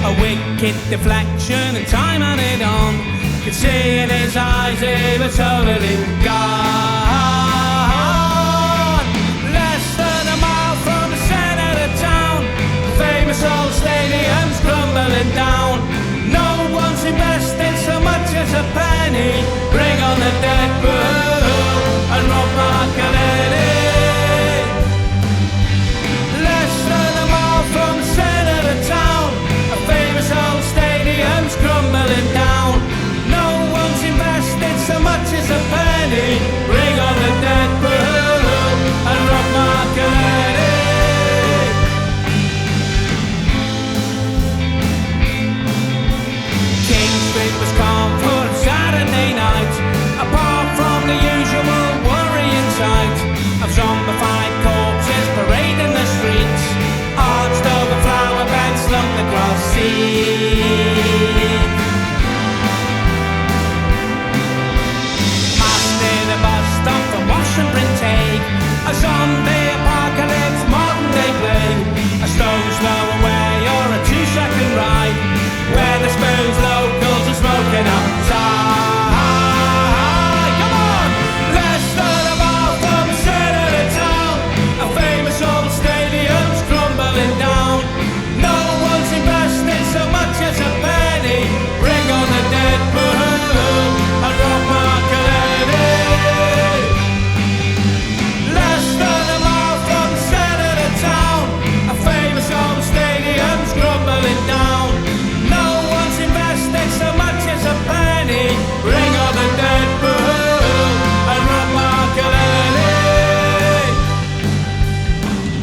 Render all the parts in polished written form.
A wicked deflection and time added on. Could see in his eyes he was totally gone. Less than a mile from the centre of town, famous old stadium's crumbling down. No one's invested so much as a penny. Bring on the dead bull and rob Marcolini. Less than a mile from the centre of town, a famous old stadium's crumbling down. No one's invested so much as a penny. Bring on the dead bull and rob Marcolini. King Street was calm for Saturday night, apart from the usual worrying sight of zombified corpses parading the streets, arched over flower beds slumped across sea. Massed near the bus stop for wash and bring take, a zombie apocalypse modern day plague, a stone's throw away or a 2-second ride, where the spoons locals are smoking outside. Come on! Less than a mile from the centre of town, a famous old stadium's crumbling down. No one's invested so much as a penny. Bring on the dead bull and rob Marcolini. Less than a mile from the centre of town, a famous old stadium's crumbling down. No one's invested so much as a penny. Bring on the dead bull and rob Marcolini.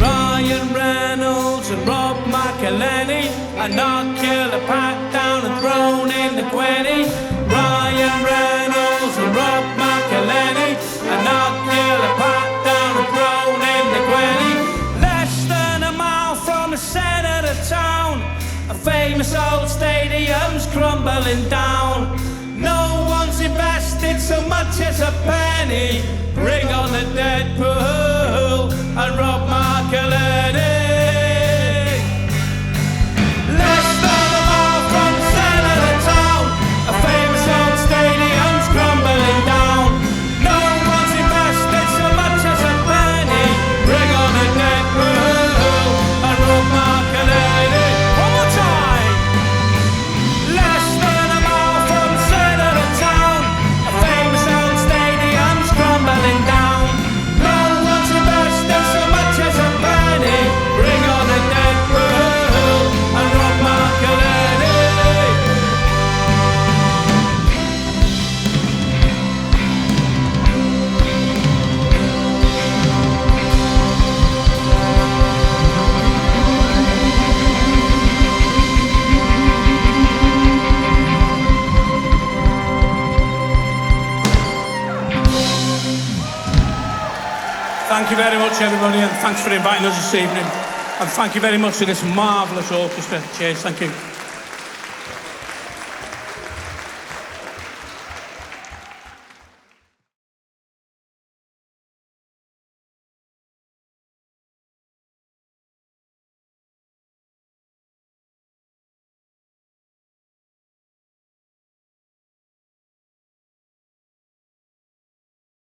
Ryan Reynolds and Rob Marcolini, a knock-killer packed down and thrown in the 20. Ryan Reynolds and Rob Marcolini, a knock-killer packed down and thrown in the 20. Less than a mile from the centre of town, a famous old stadium's crumbling down. No one's invested so much as a penny. Bring on the dead bull and rob Marcolini. Less than a mile from the centre of town, a famous old stadium's crumbling down. No one's invested so much as a penny. Bring on the dead bull and rob Marcolini. One more time. Less than a mile from the centre of town, a famous old stadium's crumbling down. No one's invested so much as a penny. Bring on the dead bull and rob Marcolini. Thank you very much, everybody, and thanks for inviting us this evening. And thank you very much to this marvellous orchestra. Cheers, thank you.